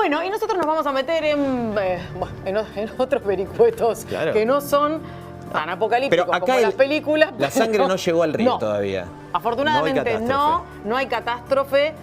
Bueno, y nosotros nos vamos a meter en otros vericuetos que no son tan apocalípticos pero acá como las películas. La sangre no llegó al río todavía. Afortunadamente no hay catástrofe.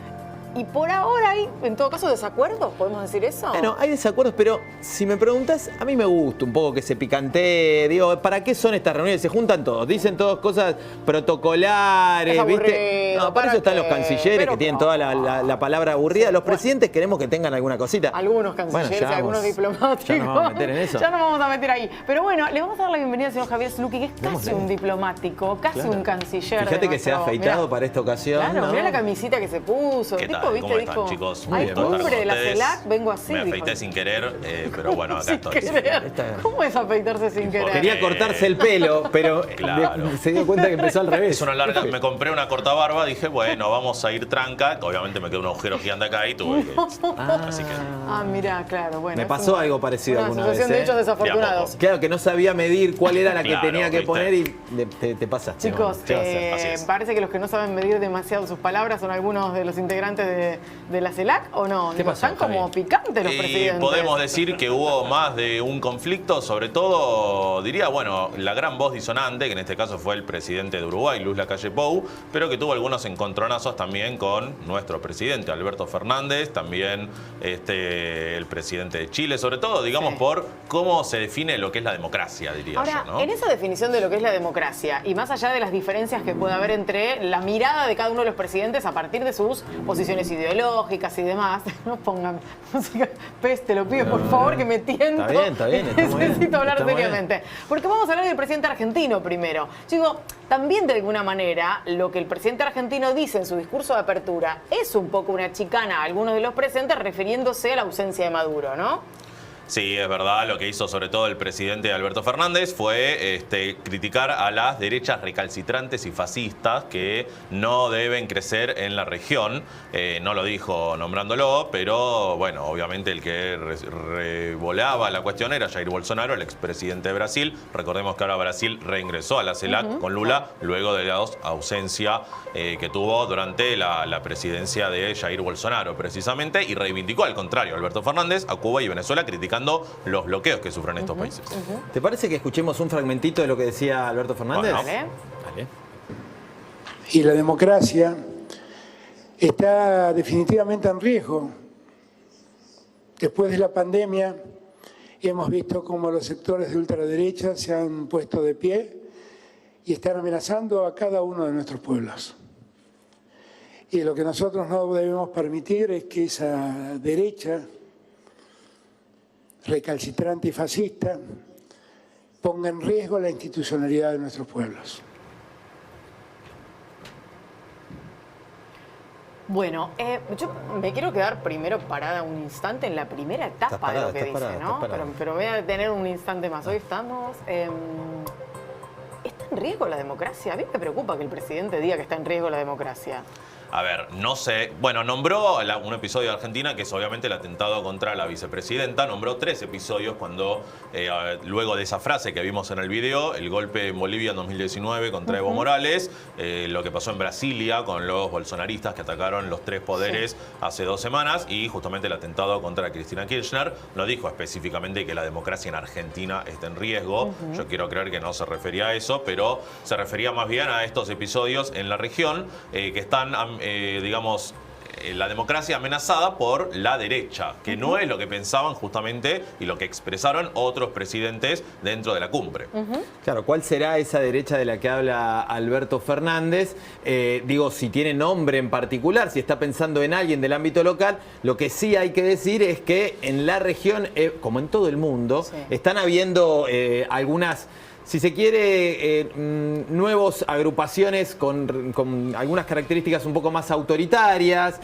Y por ahora hay, en todo caso, desacuerdos, ¿podemos decir eso? Bueno, hay desacuerdos, pero si me preguntas, a mí me gusta un poco que se picantee. Digo, ¿para qué son estas reuniones? Se juntan todos, dicen todas cosas protocolares, ¿viste? No, para eso están los cancilleres que tienen toda la palabra aburrida. Los presidentes queremos que tengan alguna cosita. Algunos cancilleres, algunos diplomáticos. Ya nos vamos a meter en eso. Ya nos vamos a meter ahí. Pero bueno, le vamos a dar la bienvenida al señor Javier Sluky, que es casi un diplomático, casi un canciller. Fíjate que se ha afeitado para esta ocasión. Claro, mirá la camisita que se puso. ¿Cómo están, chicos? Muy bien. Hombre de la CELAC, vengo así. Me afeité sin querer, pero bueno, acá estoy. ¿Cómo es afeitarse sin querer? Quería cortarse el pelo, pero se dio cuenta que empezó al revés. Es una larga. Me compré una cortabarba, dije, bueno, vamos a ir tranca. Obviamente me quedó un agujero gigante acá y tuve que. Así que. Mirá, claro, bueno. Me pasó algo parecido alguna vez. Una sucesión de hechos desafortunados. Claro, que no sabía medir cuál era la que tenía que poner y te pasaste. Chicos, parece que los que no saben medir demasiado sus palabras son algunos de los integrantes de la CELAC, ¿o no? ¿Qué pasó, están como picantes los presidentes. Podemos decir que hubo más de un conflicto, sobre todo, diría, bueno, la gran voz disonante, que en este caso fue el presidente de Uruguay, Luis Lacalle Pou, pero que tuvo algunos encontronazos también con nuestro presidente, Alberto Fernández, también el presidente de Chile, sobre todo, digamos, por cómo se define lo que es la democracia, diría Ahora, yo, ¿no? En esa definición de lo que es la democracia, y más allá de las diferencias que puede haber entre la mirada de cada uno de los presidentes a partir de sus posiciones ideológicas y demás, no pongan música, te lo pido por favor, que me tiento. Está bien. Necesito hablar seriamente. Porque vamos a hablar del presidente argentino primero. Yo digo, también de alguna manera, lo que el presidente argentino dice en su discurso de apertura es un poco una chicana a algunos de los presentes refiriéndose a la ausencia de Maduro, ¿no? Sí, es verdad, lo que hizo sobre todo el presidente Alberto Fernández fue criticar a las derechas recalcitrantes y fascistas que no deben crecer en la región. No lo dijo nombrándolo, pero bueno, obviamente el que revolaba la cuestión era Jair Bolsonaro, el expresidente de Brasil. Recordemos que ahora Brasil reingresó a la CELAC con Lula luego de la ausencia que tuvo durante la presidencia de Jair Bolsonaro, precisamente, y reivindicó al contrario Alberto Fernández a Cuba y Venezuela criticando los bloqueos que sufren estos países. ¿Te parece que escuchemos un fragmentito de lo que decía Alberto Fernández? Vale. Y la democracia está definitivamente en riesgo. Después de la pandemia hemos visto cómo los sectores de ultraderecha se han puesto de pie y están amenazando a cada uno de nuestros pueblos. Y lo que nosotros no debemos permitir es que esa derecha recalcitrante y fascista ponga en riesgo la institucionalidad de nuestros pueblos. Bueno, yo me quiero quedar primero parada un instante en la primera etapa de lo que dice, ¿no? Pero voy a detener un instante más. Hoy estamos... ¿Está en riesgo la democracia? A mí me preocupa que el presidente diga que está en riesgo la democracia. A ver, no sé. Bueno, nombró un episodio de Argentina, que es obviamente el atentado contra la vicepresidenta. Nombró 3 episodios cuando, luego de esa frase que vimos en el video, el golpe en Bolivia en 2019 contra Evo Morales, lo que pasó en Brasilia con los bolsonaristas que atacaron los 3 poderes hace 2 semanas, y justamente el atentado contra Cristina Kirchner. No dijo específicamente que la democracia en Argentina está en riesgo. Yo quiero creer que no se refería a eso, pero se refería más bien a estos episodios en la región que están digamos, la democracia amenazada por la derecha, que no es lo que pensaban justamente y lo que expresaron otros presidentes dentro de la cumbre. Claro, ¿cuál será esa derecha de la que habla Alberto Fernández? Digo, si tiene nombre en particular, si está pensando en alguien del ámbito local. Lo que sí hay que decir es que en la región, como en todo el mundo, están habiendo algunas... Si se quiere, nuevas agrupaciones con algunas características un poco más autoritarias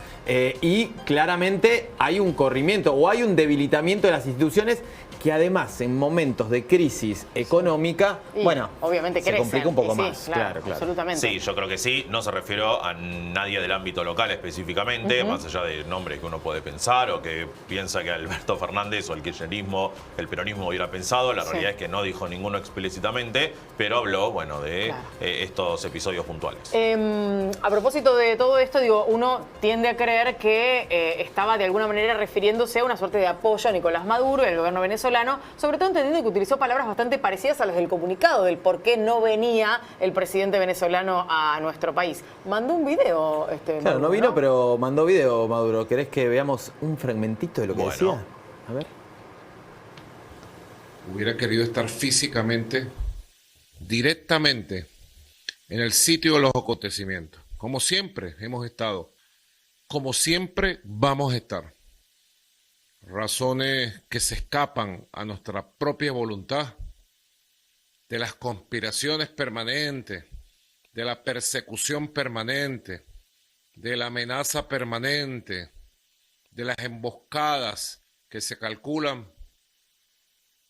y claramente hay un corrimiento o hay un debilitamiento de las instituciones que además en momentos de crisis económica, bueno, obviamente se complica un poco más. Sí, claro, absolutamente. Sí, yo creo que sí. No se refirió a nadie del ámbito local específicamente, más allá de nombres que uno puede pensar o que piensa que Alberto Fernández o el kirchnerismo, el peronismo hubiera pensado. La realidad es que no dijo ninguno explícitamente. seguramente, pero habló, bueno, de estos episodios puntuales. A propósito de todo esto, digo, uno tiende a creer que estaba de alguna manera refiriéndose a una suerte de apoyo a Nicolás Maduro y al gobierno venezolano, sobre todo entendiendo que utilizó palabras bastante parecidas a las del comunicado, del por qué no venía el presidente venezolano a nuestro país. Mandó un video, Claro, Maduro, no vino, pero mandó video, Maduro. ¿Querés que veamos un fragmentito de lo que decía? A ver. Hubiera querido estar físicamente, directamente, en el sitio de los acontecimientos. Como siempre hemos estado. Como siempre vamos a estar. Razones que se escapan a nuestra propia voluntad, de las conspiraciones permanentes, de la persecución permanente, de la amenaza permanente, de las emboscadas que se calculan,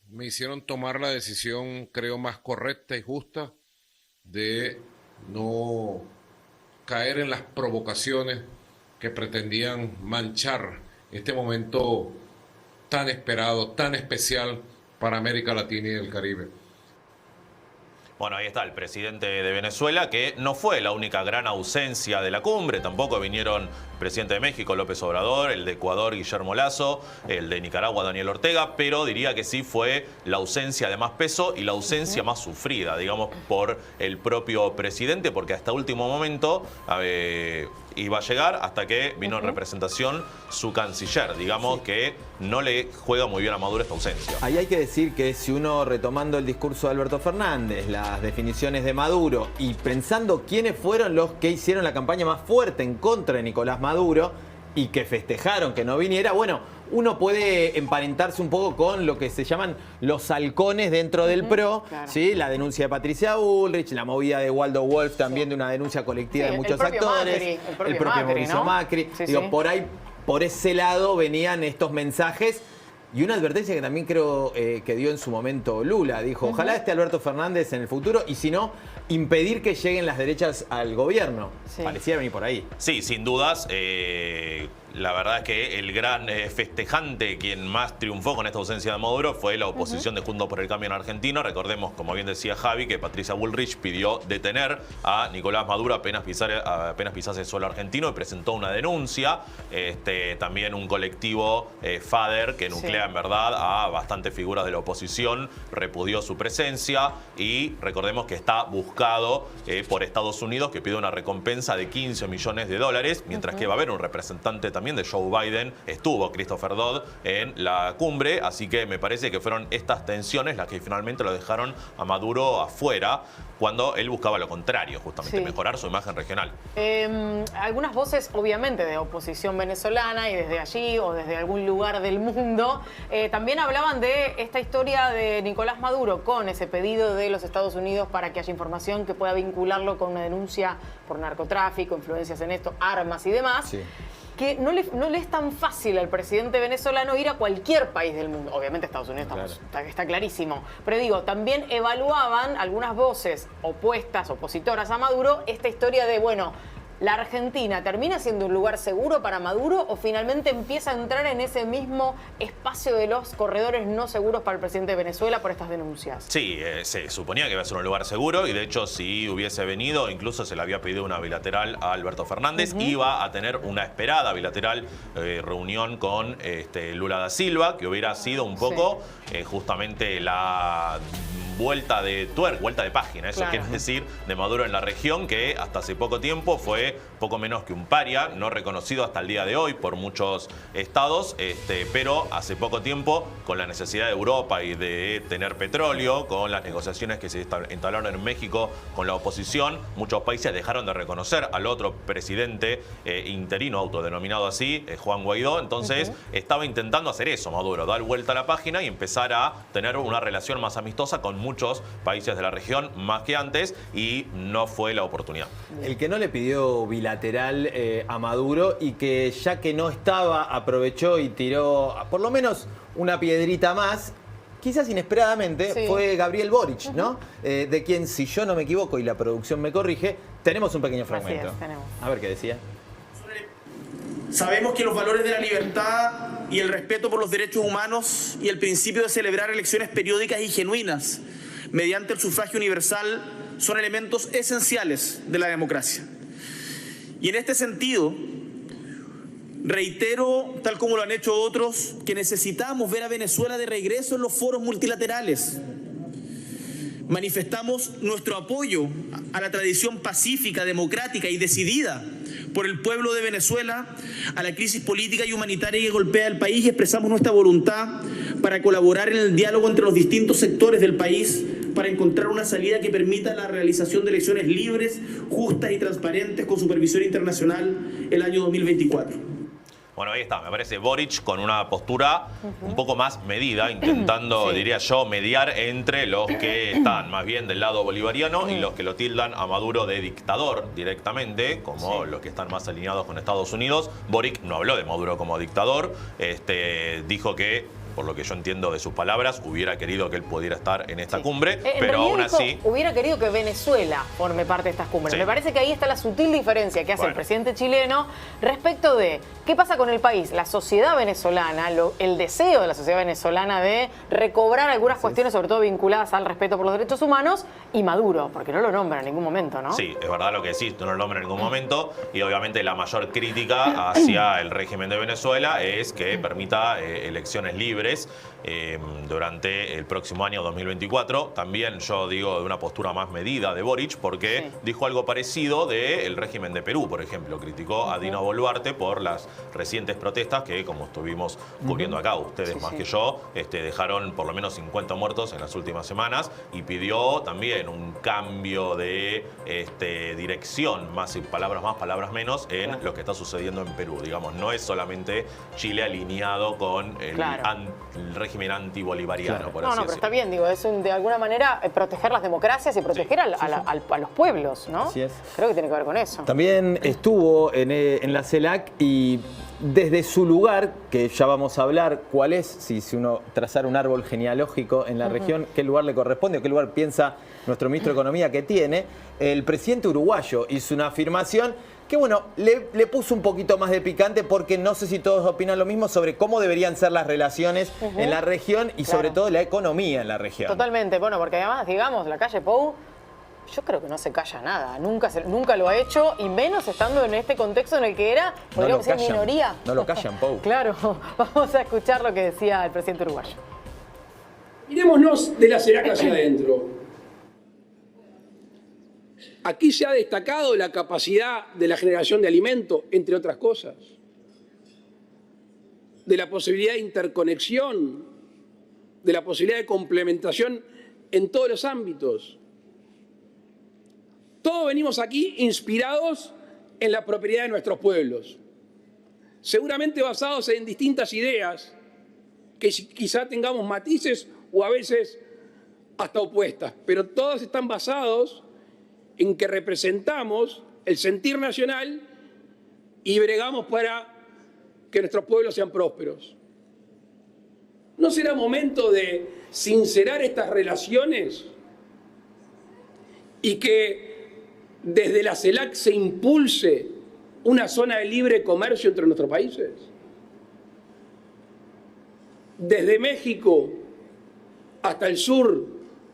me hicieron tomar la decisión, creo, más correcta y justa de no caer en las provocaciones que pretendían manchar este momento tan esperado, tan especial para América Latina y el Caribe. Bueno, ahí está el presidente de Venezuela, que no fue la única gran ausencia de la cumbre. Tampoco vinieron el presidente de México, López Obrador, el de Ecuador, Guillermo Lasso, el de Nicaragua, Daniel Ortega, pero diría que sí fue la ausencia de más peso y la ausencia más sufrida, digamos, por el propio presidente, porque hasta último momento iba a llegar hasta que vino en representación su canciller, digamos, que no le juega muy bien a Maduro esta ausencia. Ahí hay que decir que si uno, retomando el discurso de Alberto Fernández, las definiciones de Maduro y pensando quiénes fueron los que hicieron la campaña más fuerte en contra de Nicolás Maduro y que festejaron que no viniera, bueno, uno puede emparentarse un poco con lo que se llaman los halcones dentro del PRO, claro. ¿sí? La denuncia de Patricia Bullrich, la movida de Waldo Wolf también de una denuncia colectiva de muchos actores, el propio Mauricio Macri. Sí, Digo, por ahí, por ese lado venían estos mensajes. Y una advertencia que también creo que dio en su momento Lula. Dijo, ojalá esté Alberto Fernández en el futuro y si no, impedir que lleguen las derechas al gobierno. Sí. Parecía venir por ahí. Sí, sin dudas. La verdad es que el gran festejante, quien más triunfó con esta ausencia de Maduro, fue la oposición de Juntos por el Cambio en Argentina. Recordemos, como bien decía Javi, que Patricia Bullrich pidió detener a Nicolás Maduro apenas pisase el suelo argentino y presentó una denuncia. También un colectivo FADER, que nuclea en verdad a bastantes figuras de la oposición, repudió su presencia y recordemos que está buscado por Estados Unidos, que pide una recompensa de $15 millones, mientras que va a haber un representante también de Joe Biden, estuvo Christopher Dodd en la cumbre, así que me parece que fueron estas tensiones las que finalmente lo dejaron a Maduro afuera, cuando él buscaba lo contrario, justamente mejorar su imagen regional. Algunas voces, obviamente, de oposición venezolana y desde allí o desde algún lugar del mundo, también hablaban de esta historia de Nicolás Maduro con ese pedido de los Estados Unidos para que haya información que pueda vincularlo con una denuncia por narcotráfico, influencias en esto, armas y demás. Sí. Que no le es tan fácil al presidente venezolano ir a cualquier país del mundo. Obviamente Estados Unidos está clarísimo. Pero digo, también evaluaban algunas voces opositoras a Maduro, esta historia de, bueno, ¿la Argentina termina siendo un lugar seguro para Maduro o finalmente empieza a entrar en ese mismo espacio de los corredores no seguros para el presidente de Venezuela por estas denuncias? Sí, se suponía que iba a ser un lugar seguro y de hecho si hubiese venido, incluso se le había pedido una bilateral a Alberto Fernández, iba a tener una esperada bilateral reunión con Lula da Silva, que hubiera sido un poco justamente la vuelta de página, eso quiere decir, de Maduro en la región, que hasta hace poco tiempo fue poco menos que un paria, no reconocido hasta el día de hoy por muchos estados, pero hace poco tiempo, con la necesidad de Europa y de tener petróleo, con las negociaciones que se entablaron en México con la oposición, muchos países dejaron de reconocer al otro presidente interino, autodenominado así, Juan Guaidó. Entonces estaba intentando hacer eso Maduro, dar vuelta a la página y empezar a tener una relación más amistosa con muchos países de la región, más que antes, y no fue la oportunidad. El que no le pidió bilateral a Maduro y que ya que no estaba, aprovechó y tiró por lo menos una piedrita más, quizás inesperadamente, fue Gabriel Boric, ¿no? De quien, si yo no me equivoco y la producción me corrige, tenemos un pequeño fragmento. Así es, tenemos. A ver qué decía. Sabemos que los valores de la libertad y el respeto por los derechos humanos y el principio de celebrar elecciones periódicas y genuinas mediante el sufragio universal son elementos esenciales de la democracia. Y en este sentido, reitero, tal como lo han hecho otros, que necesitamos ver a Venezuela de regreso en los foros multilaterales. Manifestamos nuestro apoyo a la tradición pacífica, democrática y decidida por el pueblo de Venezuela, a la crisis política y humanitaria que golpea el país, y expresamos nuestra voluntad para colaborar en el diálogo entre los distintos sectores del país para encontrar una salida que permita la realización de elecciones libres, justas y transparentes con supervisión internacional el año 2024. Bueno, ahí está, me parece Boric con una postura un poco más medida, intentando, diría yo, mediar entre los que están más bien del lado bolivariano y los que lo tildan a Maduro de dictador directamente, como los que están más alineados con Estados Unidos. Boric no habló de Maduro como dictador, dijo que, por lo que yo entiendo de sus palabras, hubiera querido que él pudiera estar en esta cumbre, pero aún así... Hubiera querido que Venezuela forme parte de estas cumbres. Sí. Me parece que ahí está la sutil diferencia que hace el presidente chileno respecto de qué pasa con el país, la sociedad venezolana, el deseo de la sociedad venezolana de recobrar algunas cuestiones, sobre todo vinculadas al respeto por los derechos humanos, y Maduro, porque no lo nombra en ningún momento, ¿no? Sí, es verdad lo que decís, no lo nombra en ningún momento, y obviamente la mayor crítica hacia el régimen de Venezuela es que permita elecciones libres durante el próximo año 2024. También yo digo de una postura más medida de Boric, porque dijo algo parecido del régimen de Perú, por ejemplo. Criticó a Dina Boluarte por las recientes protestas que, como estuvimos cubriendo acá, ustedes más que yo, dejaron por lo menos 50 muertos en las últimas semanas, y pidió también un cambio de dirección, palabras más, palabras menos, en lo que está sucediendo en Perú. Digamos, no es solamente Chile alineado con el régimen antibolivariano, por así pero decirlo. está bien, digo, es de alguna manera proteger las democracias y proteger a los pueblos, ¿no? Así es. Creo que tiene que ver con eso. También estuvo en la CELAC, y desde su lugar, que ya vamos a hablar cuál es, si uno trazara un árbol genealógico en la región, qué lugar le corresponde o qué lugar piensa nuestro ministro de Economía que tiene, el presidente uruguayo hizo una afirmación que, bueno, le puso un poquito más de picante, porque no sé si todos opinan lo mismo sobre cómo deberían ser las relaciones en la región y sobre todo la economía en la región. Totalmente, bueno, porque además, digamos, la calle Pou, yo creo que no se calla nada, nunca lo ha hecho, y menos estando en este contexto en el que era, podríamos decir, minoría. No lo callan, Pou. Claro, vamos a escuchar lo que decía el presidente uruguayo. Mirémonos de la CELAC hacia adentro. Aquí se ha destacado la capacidad de la generación de alimento, entre otras cosas, de la posibilidad de interconexión, de la posibilidad de complementación en todos los ámbitos. Todos venimos aquí inspirados en la prosperidad de nuestros pueblos, seguramente basados en distintas ideas que quizá tengamos matices o a veces hasta opuestas, pero todos están basados en que representamos el sentir nacional y bregamos para que nuestros pueblos sean prósperos. ¿No será momento de sincerar estas relaciones y que desde la CELAC se impulse una zona de libre comercio entre nuestros países? Desde México hasta el sur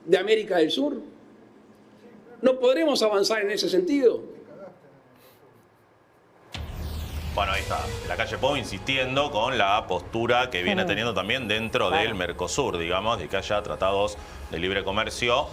de América del Sur. ¿No podremos avanzar en ese sentido? Bueno, ahí está, la calle Pou insistiendo con la postura que viene teniendo también dentro del Mercosur, digamos, de que haya tratados de libre comercio,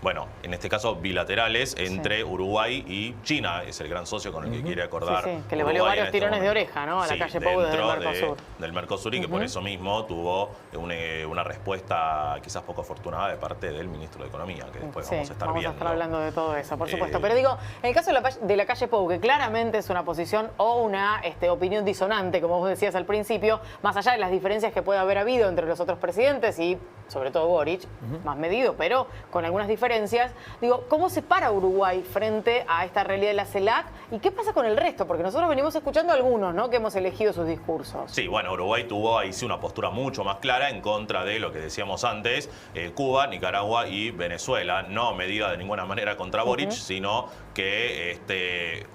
bueno, en este caso bilaterales, entre Uruguay y China. Es el gran socio con el que quiere acordar. Que le valió Uruguay varios tirones de oreja, ¿no? A la calle Pou desde el Mercosur. Del Mercosur, y que por eso mismo tuvo una respuesta quizás poco afortunada de parte del ministro de Economía, que después vamos a estar viendo. Vamos a estar hablando de todo eso, por supuesto. Pero digo, en el caso de la calle Pou, que claramente es una posición o una opinión disonante, como vos decías al principio, más allá de las diferencias que puede haber habido entre los otros presidentes y sobre todo Boric, más medido, pero con algunas diferencias. Digo, ¿cómo se para Uruguay frente a esta realidad de la CELAC? ¿Y qué pasa con el resto? Porque nosotros venimos escuchando a algunos, ¿no?, que hemos elegido sus discursos. Sí, bueno, Uruguay tuvo ahí sí una postura mucho más clara en contra de lo que decíamos antes, Cuba, Nicaragua y Venezuela. No medida de ninguna manera contra Boric, sino que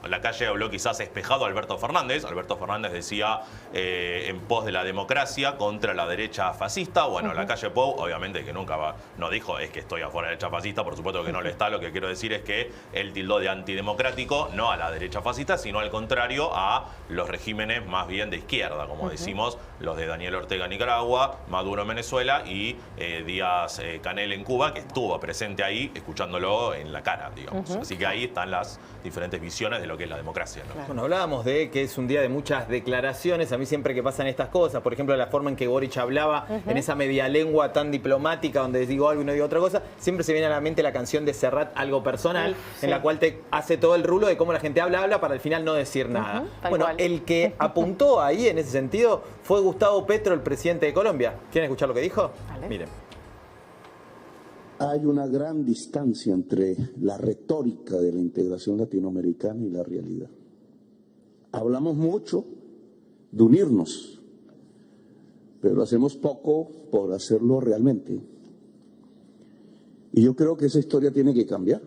la calle habló quizás espejado a Alberto Alberto Fernández. Alberto Fernández decía en pos de la democracia contra la derecha fascista. Bueno, la calle Pou, obviamente que nunca no dijo es que estoy afuera de la derecha fascista, por supuesto que no le está. Lo que quiero decir es que él tildó de antidemocrático no a la derecha fascista, sino al contrario a los regímenes más bien de izquierda, como decimos, los de Daniel Ortega en Nicaragua, Maduro en Venezuela y Díaz Canel en Cuba, que estuvo presente ahí escuchándolo en la cara, digamos. Así que ahí están las diferentes visiones de lo que es la democracia, ¿no? Claro. Bueno, hablábamos de que es un día de muchas declaraciones. A mí siempre que pasan estas cosas, por ejemplo, la forma en que Boric hablaba en esa media lengua tan diplomática, donde digo algo y no digo otra cosa, siempre se viene a la mente la canción de Serrat, Algo Personal, en la cual te hace todo el rulo de cómo la gente habla para al final no decir nada. Bueno, el que apuntó ahí en ese sentido fue Gustavo Petro, el presidente de Colombia. ¿Quieren escuchar lo que dijo? Vale. Miren. Hay una gran distancia entre la retórica de la integración latinoamericana y la realidad. Hablamos mucho de unirnos, pero hacemos poco por hacerlo realmente. Y yo creo que esa historia tiene que cambiar.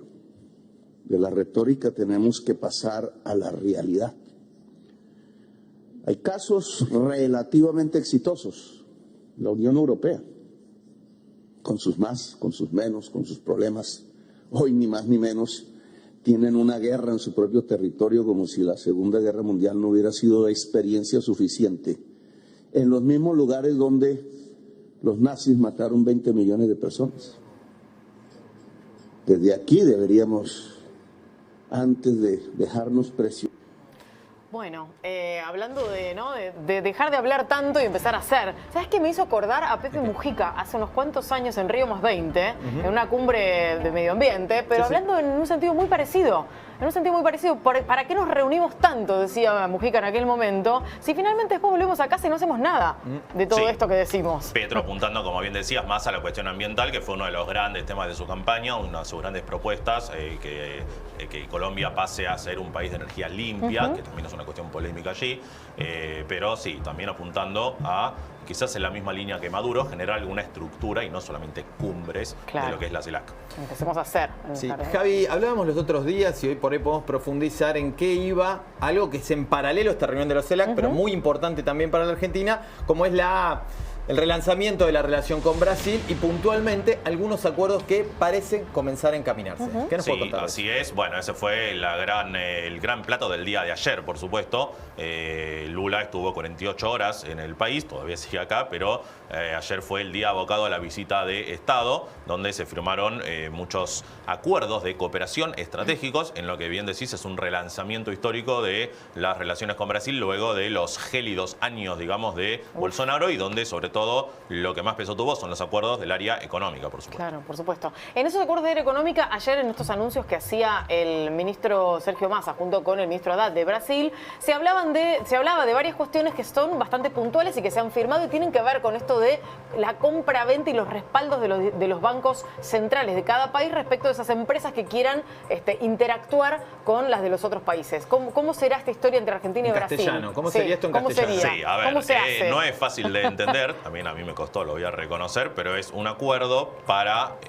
De la retórica tenemos que pasar a la realidad. Hay casos relativamente exitosos. La Unión Europea, con sus más, con sus menos, con sus problemas, hoy ni más ni menos, tienen una guerra en su propio territorio como si la Segunda Guerra Mundial no hubiera sido experiencia suficiente. En los mismos lugares donde los nazis mataron 20 millones de personas. Desde aquí deberíamos, antes de dejarnos presionar. Bueno, hablando de dejar de hablar tanto y empezar a hacer. ¿Sabes qué me hizo acordar a Pepe Mujica hace unos cuantos años en Río +20, en una cumbre de medio ambiente, pero hablando en un sentido muy parecido? En un sentido muy parecido, ¿para qué nos reunimos tanto? Decía Mujica en aquel momento, si finalmente después volvemos a casa y no hacemos nada de todo esto que decimos. Petro apuntando, como bien decías, más a la cuestión ambiental, que fue uno de los grandes temas de su campaña, una de sus grandes propuestas, que Colombia pase a ser un país de energía limpia, que también es una cuestión polémica allí, pero sí, también apuntando a, quizás en la misma línea que Maduro, generar alguna estructura y no solamente cumbres de lo que es la CELAC. Empecemos a hacer. Sí. Javi, hablábamos los otros días y hoy por ahí podemos profundizar en qué iba algo que es en paralelo a esta reunión de los CELAC, pero muy importante también para la Argentina, como es el relanzamiento de la relación con Brasil y puntualmente algunos acuerdos que parecen comenzar a encaminarse. ¿Qué nos puede contar? Así es. Bueno, ese fue el gran plato del día de ayer, por supuesto. Lula estuvo 48 horas en el país, todavía sigue acá, pero ayer fue el día abocado a la visita de Estado, donde se firmaron muchos acuerdos de cooperación estratégicos, en lo que bien decís es un relanzamiento histórico de las relaciones con Brasil luego de los gélidos años, digamos, de Bolsonaro y donde sobre todo lo que más peso tuvo son los acuerdos del área económica, por supuesto. Claro, por supuesto. En esos acuerdos de área económica, ayer en estos anuncios que hacía el ministro Sergio Massa junto con el ministro Haddad de Brasil, se hablaba de varias cuestiones que son bastante puntuales y que se han firmado y tienen que ver con esto de la compra-venta y los respaldos de los bancos centrales de cada país respecto de esas empresas que quieran interactuar con las de los otros países. ¿Cómo será esta historia entre Argentina y Brasil? Castellano. ¿Cómo sería esto en castellano? Sí, a ver, ¿Cómo se hace? No es fácil de entender, también a mí me costó, lo voy a reconocer, pero es un acuerdo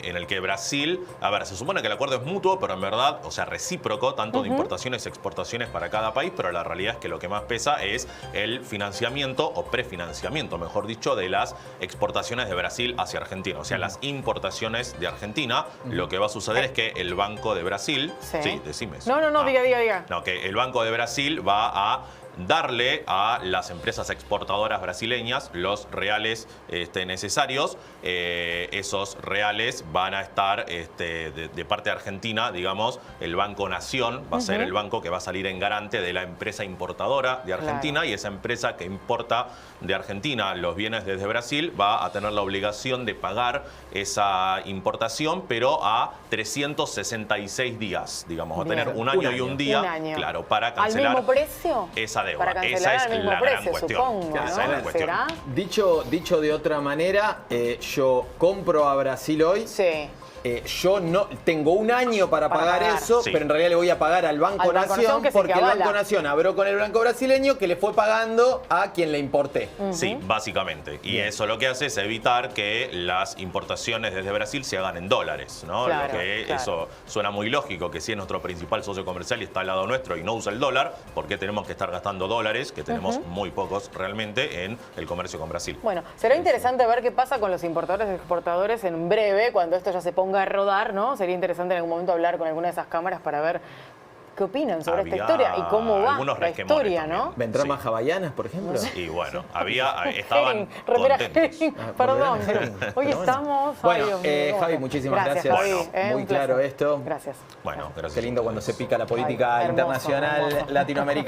en el que Brasil, a ver, se supone que el acuerdo es mutuo, pero en verdad, o sea, recíproco, tanto de importaciones y exportaciones para cada país, pero la realidad es que lo que más pesa es el financiamiento o prefinanciamiento, mejor dicho, de las exportaciones de Brasil hacia Argentina. O sea, las importaciones de Argentina, lo que va a suceder es que el Banco de Brasil... Sí, decime eso. No, diga. No, que el Banco de Brasil va a darle a las empresas exportadoras brasileñas los reales necesarios. Esos reales van a estar de parte de Argentina, digamos, el Banco Nación va a ser el banco que va a salir en garante de la empresa importadora de Argentina, y esa empresa que importa de Argentina los bienes desde Brasil va a tener la obligación de pagar esa importación, pero a 366 días, digamos, va a tener un año y un día, claro, para cancelar. ¿Al mismo precio? Esa deuda. Para cancelar Esa es la gran cuestión. Supongo, esa es la cuestión. ¿Será? Dicho de otra manera, yo compro a Brasil hoy. Sí. yo no tengo un año para pagar eso, Sí. pero en realidad le voy a pagar al Banco Al Banco Nación, Nación, que es el porque que el avala. Banco Nación habló con el Banco Brasileño que le fue pagando a quien le importé. Sí, básicamente. Y Bien. eso lo que hace es evitar que las importaciones desde Brasil se hagan en dólares, ¿no? Claro, Lo que claro. eso suena muy lógico, que si es nuestro principal socio comercial y está al lado nuestro y no usa el dólar, ¿por qué tenemos que estar gastando dólares, que tenemos muy pocos realmente, en el comercio con Brasil? Bueno, será interesante ver qué pasa con los importadores y exportadores en breve, cuando esto ya se ponga a rodar, ¿no? Sería interesante en algún momento hablar con alguna de esas cámaras para ver qué opinan sobre Había esta historia y cómo va algunos la resquemores historia, también. ¿no? ¿Vendrán Sí. más hawaianas, por ejemplo? Y bueno, estaban Herring, remera contentos. Herring, perdón, remera Herring, hoy pero bueno. estamos... Bueno, Dios mío, Javi, muchísimas gracias. Javi, Bueno, muy un claro placer. esto. Gracias. Bueno, gracias. Qué lindo cuando se pica la política Ay, hermoso, internacional hermoso. latinoamericana.